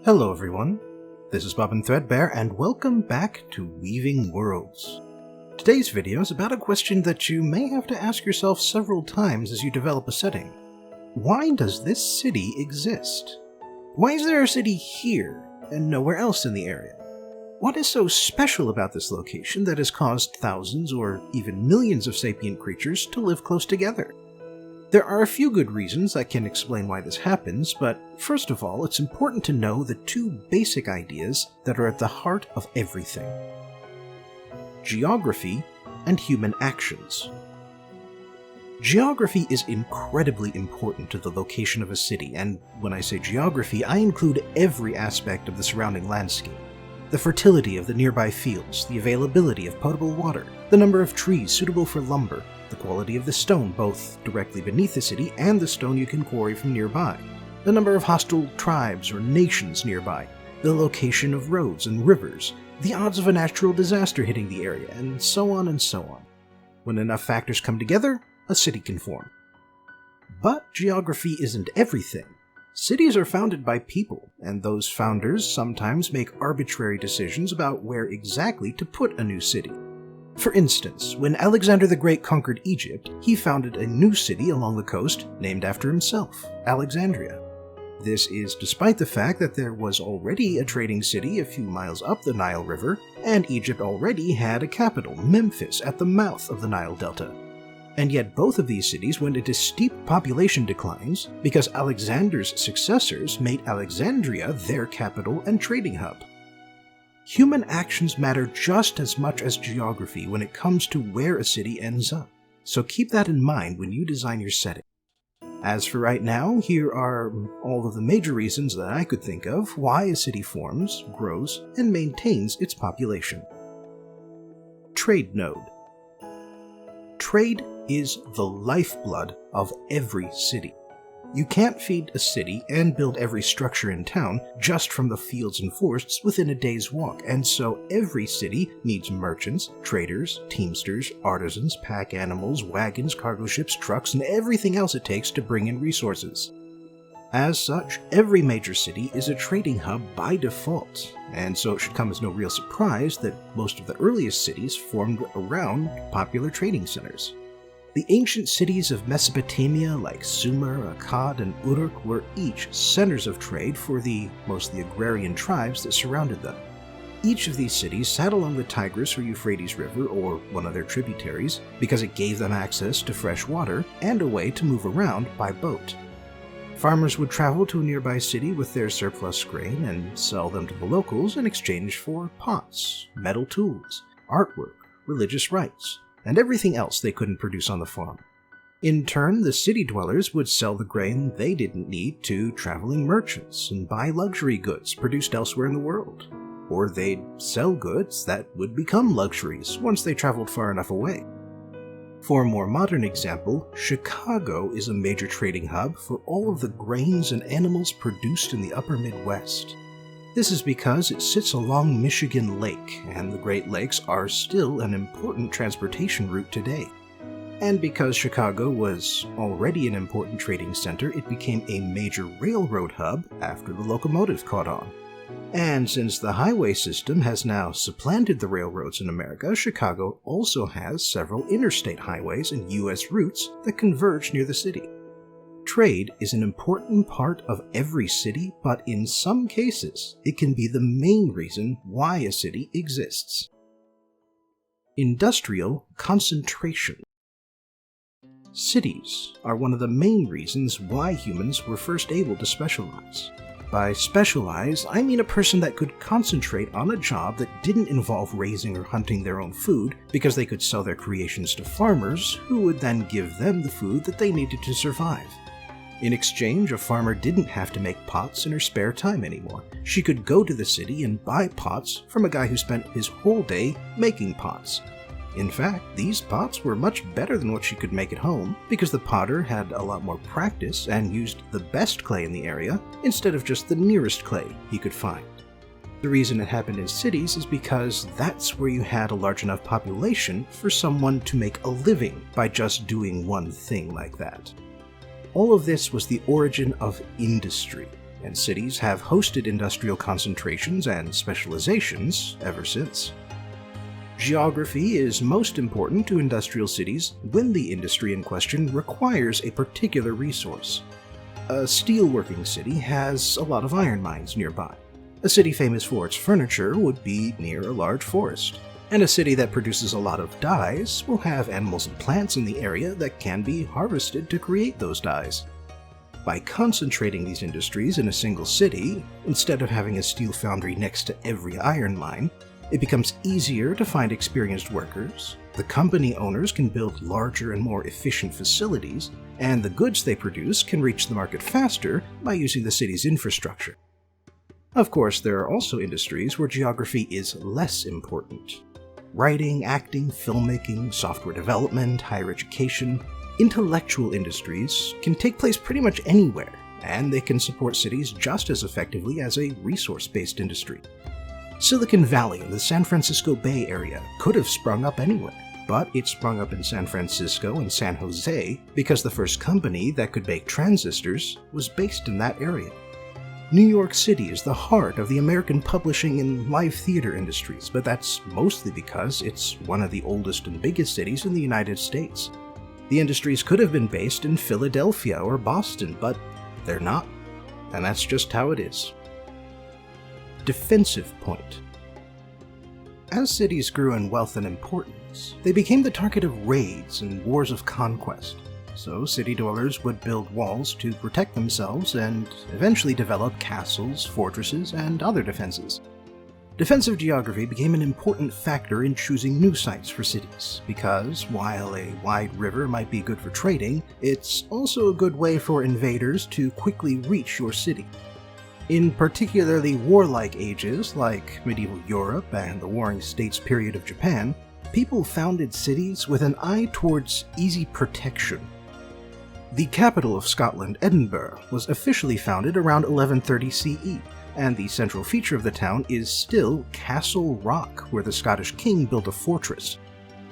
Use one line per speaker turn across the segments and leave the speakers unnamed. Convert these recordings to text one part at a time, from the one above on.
Hello everyone, this is Bob and Threadbare, and welcome back to Weaving Worlds. Today's video is about a question that you may have to ask yourself several times as you develop a setting. Why does this city exist? Why is there a city here and nowhere else in the area? What is so special about this location that has caused thousands or even millions of sapient creatures to live close together? There are a few good reasons that can explain why this happens, but first of all, it's important to know the two basic ideas that are at the heart of everything: geography and human actions. Geography is incredibly important to the location of a city, and when I say geography, I include every aspect of the surrounding landscape. The fertility of the nearby fields, the availability of potable water, the number of trees suitable for lumber, the quality of the stone both directly beneath the city and the stone you can quarry from nearby, the number of hostile tribes or nations nearby, the location of roads and rivers, the odds of a natural disaster hitting the area, and so on and so on. When enough factors come together, a city can form. But geography isn't everything. Cities are founded by people, and those founders sometimes make arbitrary decisions about where exactly to put a new city. For instance, when Alexander the Great conquered Egypt, he founded a new city along the coast named after himself, Alexandria. This is despite the fact that there was already a trading city a few miles up the Nile River, and Egypt already had a capital, Memphis, at the mouth of the Nile Delta. And yet both of these cities went into steep population declines because Alexander's successors made Alexandria their capital and trading hub. Human actions matter just as much as geography when it comes to where a city ends up, so keep that in mind when you design your setting. As for right now, here are all of the major reasons that I could think of why a city forms, grows, and maintains its population. Trade node. Trade is the lifeblood of every city. You can't feed a city and build every structure in town just from the fields and forests within a day's walk, and so every city needs merchants, traders, teamsters, artisans, pack animals, wagons, cargo ships, trucks, and everything else it takes to bring in resources. As such, every major city is a trading hub by default, and so it should come as no real surprise that most of the earliest cities formed around popular trading centers. The ancient cities of Mesopotamia like Sumer, Akkad, and Uruk were each centers of trade for the mostly agrarian tribes that surrounded them. Each of these cities sat along the Tigris or Euphrates River, or one of their tributaries, because it gave them access to fresh water and a way to move around by boat. Farmers would travel to a nearby city with their surplus grain and sell them to the locals in exchange for pots, metal tools, artwork, religious rites, and everything else they couldn't produce on the farm. In turn, the city dwellers would sell the grain they didn't need to traveling merchants and buy luxury goods produced elsewhere in the world. Or they'd sell goods that would become luxuries once they traveled far enough away. For a more modern example, Chicago is a major trading hub for all of the grains and animals produced in the upper Midwest. This is because it sits along Michigan Lake, and the Great Lakes are still an important transportation route today. And because Chicago was already an important trading center, it became a major railroad hub after the locomotive caught on. And since the highway system has now supplanted the railroads in America, Chicago also has several interstate highways and U.S. routes that converge near the city. Trade is an important part of every city, but in some cases, it can be the main reason why a city exists. Industrial concentration. Cities are one of the main reasons why humans were first able to specialize. By specialize, I mean a person that could concentrate on a job that didn't involve raising or hunting their own food, because they could sell their creations to farmers, who would then give them the food that they needed to survive. In exchange, a farmer didn't have to make pots in her spare time anymore. She could go to the city and buy pots from a guy who spent his whole day making pots. In fact, these pots were much better than what she could make at home, because the potter had a lot more practice and used the best clay in the area instead of just the nearest clay he could find. The reason it happened in cities is because that's where you had a large enough population for someone to make a living by just doing one thing like that. All of this was the origin of industry, and cities have hosted industrial concentrations and specializations ever since. Geography is most important to industrial cities when the industry in question requires a particular resource. A steelworking city has a lot of iron mines nearby. A city famous for its furniture would be near a large forest. And a city that produces a lot of dyes will have animals and plants in the area that can be harvested to create those dyes. By concentrating these industries in a single city, instead of having a steel foundry next to every iron mine, it becomes easier to find experienced workers, the company owners can build larger and more efficient facilities, and the goods they produce can reach the market faster by using the city's infrastructure. Of course, there are also industries where geography is less important. Writing, acting, filmmaking, software development, higher education, intellectual industries can take place pretty much anywhere, and they can support cities just as effectively as a resource-based industry. Silicon Valley and the San Francisco Bay Area could have sprung up anywhere, but it sprung up in San Francisco and San Jose because the first company that could make transistors was based in that area. New York City is the heart of the American publishing and live theater industries, but that's mostly because it's one of the oldest and biggest cities in the United States. The industries could have been based in Philadelphia or Boston, but they're not, and that's just how it is. Defensive point. As cities grew in wealth and importance, they became the target of raids and wars of conquest. So city dwellers would build walls to protect themselves and eventually develop castles, fortresses, and other defenses. Defensive geography became an important factor in choosing new sites for cities, because while a wide river might be good for trading, it's also a good way for invaders to quickly reach your city. In particularly warlike ages like medieval Europe and the Warring States period of Japan, people founded cities with an eye towards easy protection. The capital of Scotland, Edinburgh, was officially founded around 1130 CE, and the central feature of the town is still Castle Rock, where the Scottish king built a fortress.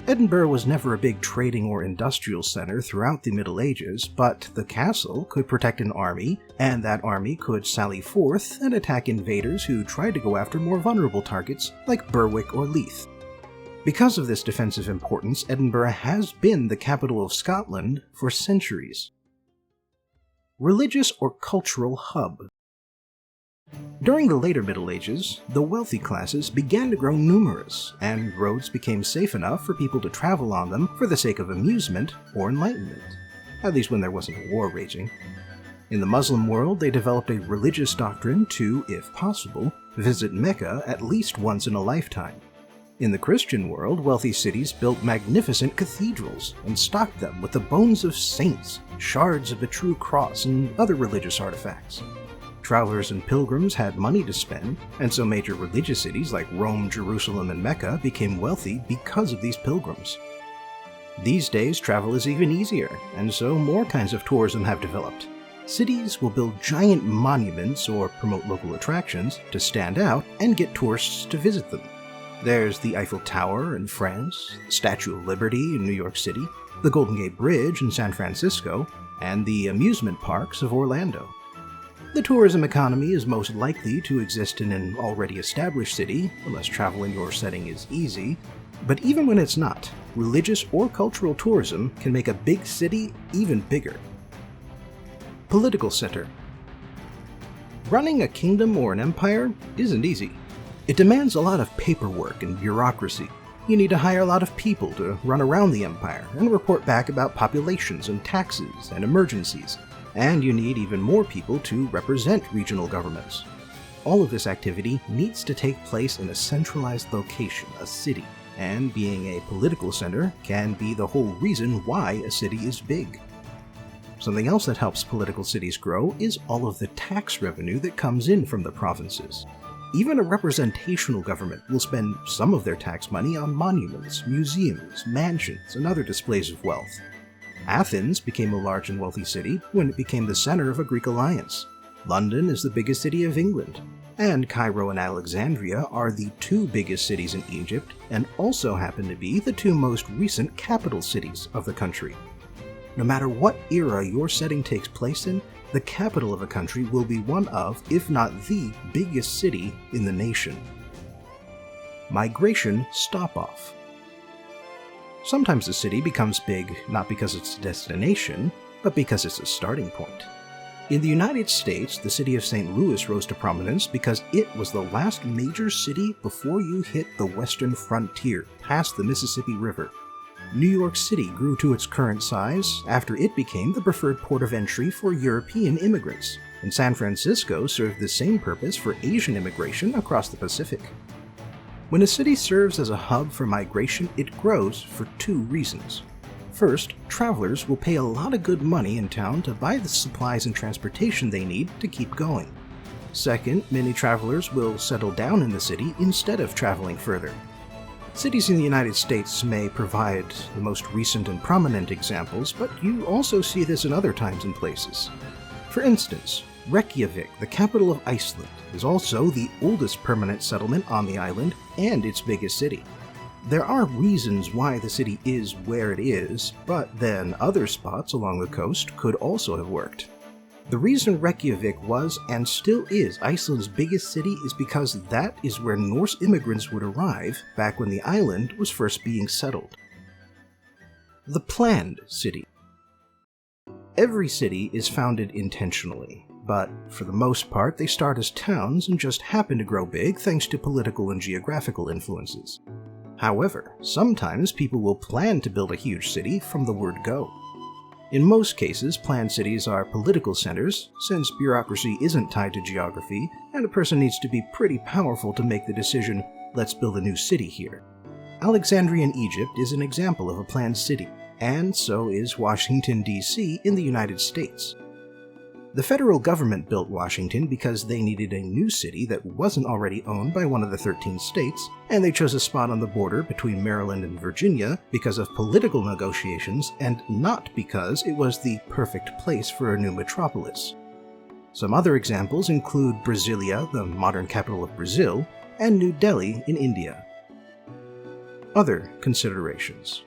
Edinburgh was never a big trading or industrial center throughout the Middle Ages, but the castle could protect an army, and that army could sally forth and attack invaders who tried to go after more vulnerable targets like Berwick or Leith. Because of this defensive importance, Edinburgh has been the capital of Scotland for centuries. Religious or cultural hub. During the later Middle Ages, the wealthy classes began to grow numerous, and roads became safe enough for people to travel on them for the sake of amusement or enlightenment, at least when there wasn't a war raging. In the Muslim world, they developed a religious doctrine to, if possible, visit Mecca at least once in a lifetime. In the Christian world, wealthy cities built magnificent cathedrals and stocked them with the bones of saints, shards of the true cross, and other religious artifacts. Travelers and pilgrims had money to spend, and so major religious cities like Rome, Jerusalem, and Mecca became wealthy because of these pilgrims. These days, travel is even easier, and so more kinds of tourism have developed. Cities will build giant monuments or promote local attractions to stand out and get tourists to visit them. There's the Eiffel Tower in France, the Statue of Liberty in New York City, the Golden Gate Bridge in San Francisco, and the amusement parks of Orlando. The tourism economy is most likely to exist in an already established city, unless travel in your setting is easy, but even when it's not, religious or cultural tourism can make a big city even bigger. Political center. Running a kingdom or an empire isn't easy. It demands a lot of paperwork and bureaucracy. You need to hire a lot of people to run around the empire and report back about populations and taxes and emergencies. And you need even more people to represent regional governments. All of this activity needs to take place in a centralized location, a city, and being a political center can be the whole reason why a city is big. Something else that helps political cities grow is all of the tax revenue that comes in from the provinces. Even a representational government will spend some of their tax money on monuments, museums, mansions, and other displays of wealth. Athens became a large and wealthy city when it became the center of a Greek alliance. London is the biggest city of England, and Cairo and Alexandria are the two biggest cities in Egypt and also happen to be the two most recent capital cities of the country. No matter what era your setting takes place in, the capital of a country will be one of, if not the biggest city in the nation. Migration stop-off. Sometimes a city becomes big not because it's a destination, but because it's a starting point. In the United States, the city of St. Louis rose to prominence because it was the last major city before you hit the western frontier, past the Mississippi River. New York City grew to its current size after it became the preferred port of entry for European immigrants, and San Francisco served the same purpose for Asian immigration across the Pacific. When a city serves as a hub for migration, it grows for two reasons. First, travelers will pay a lot of good money in town to buy the supplies and transportation they need to keep going. Second, many travelers will settle down in the city instead of traveling further. Cities in the United States may provide the most recent and prominent examples, but you also see this in other times and places. For instance, Reykjavik, the capital of Iceland, is also the oldest permanent settlement on the island and its biggest city. There are reasons why the city is where it is, but then other spots along the coast could also have worked. The reason Reykjavik was and still is Iceland's biggest city is because that is where Norse immigrants would arrive back when the island was first being settled. The planned city. Every city is founded intentionally, but for the most part they start as towns and just happen to grow big thanks to political and geographical influences. However, sometimes people will plan to build a huge city from the word go. In most cases, planned cities are political centers, since bureaucracy isn't tied to geography, and a person needs to be pretty powerful to make the decision, let's build a new city here. Alexandria in Egypt is an example of a planned city, and so is Washington, D.C. in the United States. The federal government built Washington because they needed a new city that wasn't already owned by one of the 13 states, and they chose a spot on the border between Maryland and Virginia because of political negotiations and not because it was the perfect place for a new metropolis. Some other examples include Brasilia, the modern capital of Brazil, and New Delhi in India. Other considerations.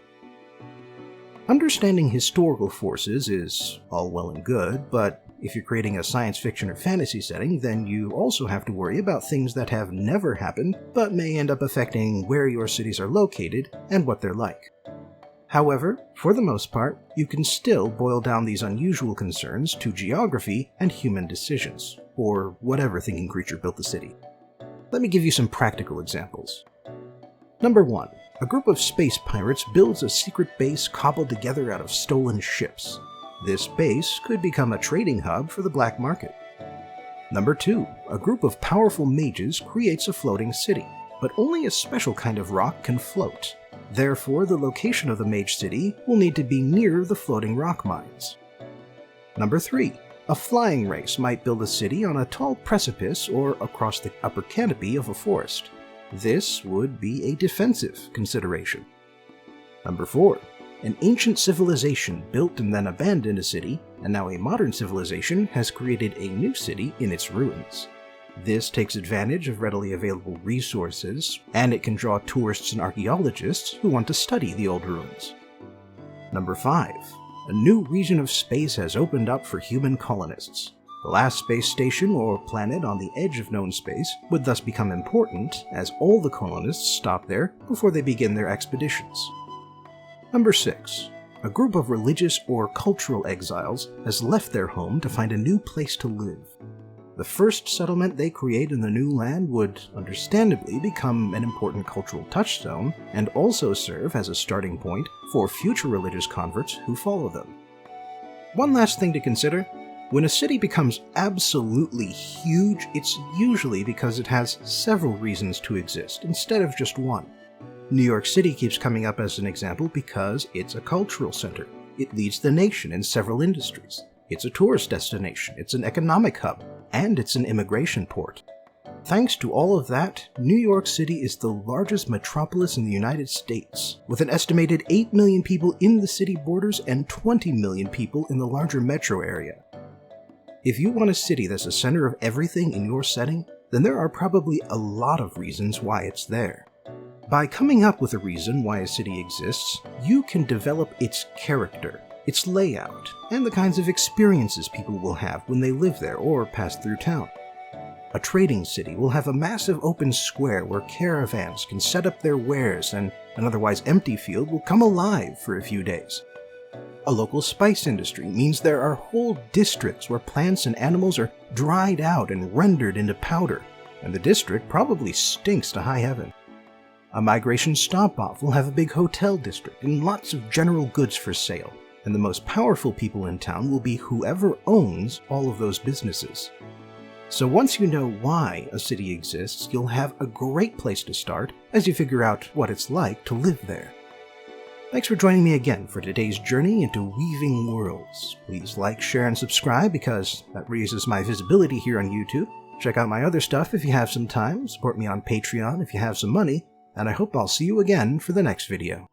Understanding historical forces is all well and good, but if you're creating a science fiction or fantasy setting, then you also have to worry about things that have never happened, but may end up affecting where your cities are located and what they're like. However, for the most part, you can still boil down these unusual concerns to geography and human decisions, or whatever thinking creature built the city. Let me give you some practical examples. Number 1. A group of space pirates builds a secret base cobbled together out of stolen ships. This base could become a trading hub for the black market. Number 2. A group of powerful mages creates a floating city, but only a special kind of rock can float. Therefore, the location of the mage city will need to be near the floating rock mines. Number 3. A flying race might build a city on a tall precipice or across the upper canopy of a forest. This would be a defensive consideration. Number 4. An ancient civilization built and then abandoned a city, and now a modern civilization has created a new city in its ruins. This takes advantage of readily available resources, and it can draw tourists and archaeologists who want to study the old ruins. Number 5. A new region of space has opened up for human colonists. The last space station or planet on the edge of known space would thus become important, as all the colonists stop there before they begin their expeditions. Number 6. A group of religious or cultural exiles has left their home to find a new place to live. The first settlement they create in the new land would, understandably, become an important cultural touchstone and also serve as a starting point for future religious converts who follow them. One last thing to consider. When a city becomes absolutely huge, it's usually because it has several reasons to exist instead of just one. New York City keeps coming up as an example because it's a cultural center. It leads the nation in several industries. It's a tourist destination, it's an economic hub, and it's an immigration port. Thanks to all of that, New York City is the largest metropolis in the United States, with an estimated 8 million people in the city borders and 20 million people in the larger metro area. If you want a city that's the center of everything in your setting, then there are probably a lot of reasons why it's there. By coming up with a reason why a city exists, you can develop its character, its layout, and the kinds of experiences people will have when they live there or pass through town. A trading city will have a massive open square where caravans can set up their wares, and an otherwise empty field will come alive for a few days. A local spice industry means there are whole districts where plants and animals are dried out and rendered into powder, and the district probably stinks to high heaven. A migration stop-off will have a big hotel district and lots of general goods for sale, and the most powerful people in town will be whoever owns all of those businesses. So once you know why a city exists, you'll have a great place to start as you figure out what it's like to live there. Thanks for joining me again for today's journey into weaving worlds. Please like, share, and subscribe because that raises my visibility here on YouTube. Check out my other stuff if you have some time, support me on Patreon if you have some money, and I hope I'll see you again for the next video.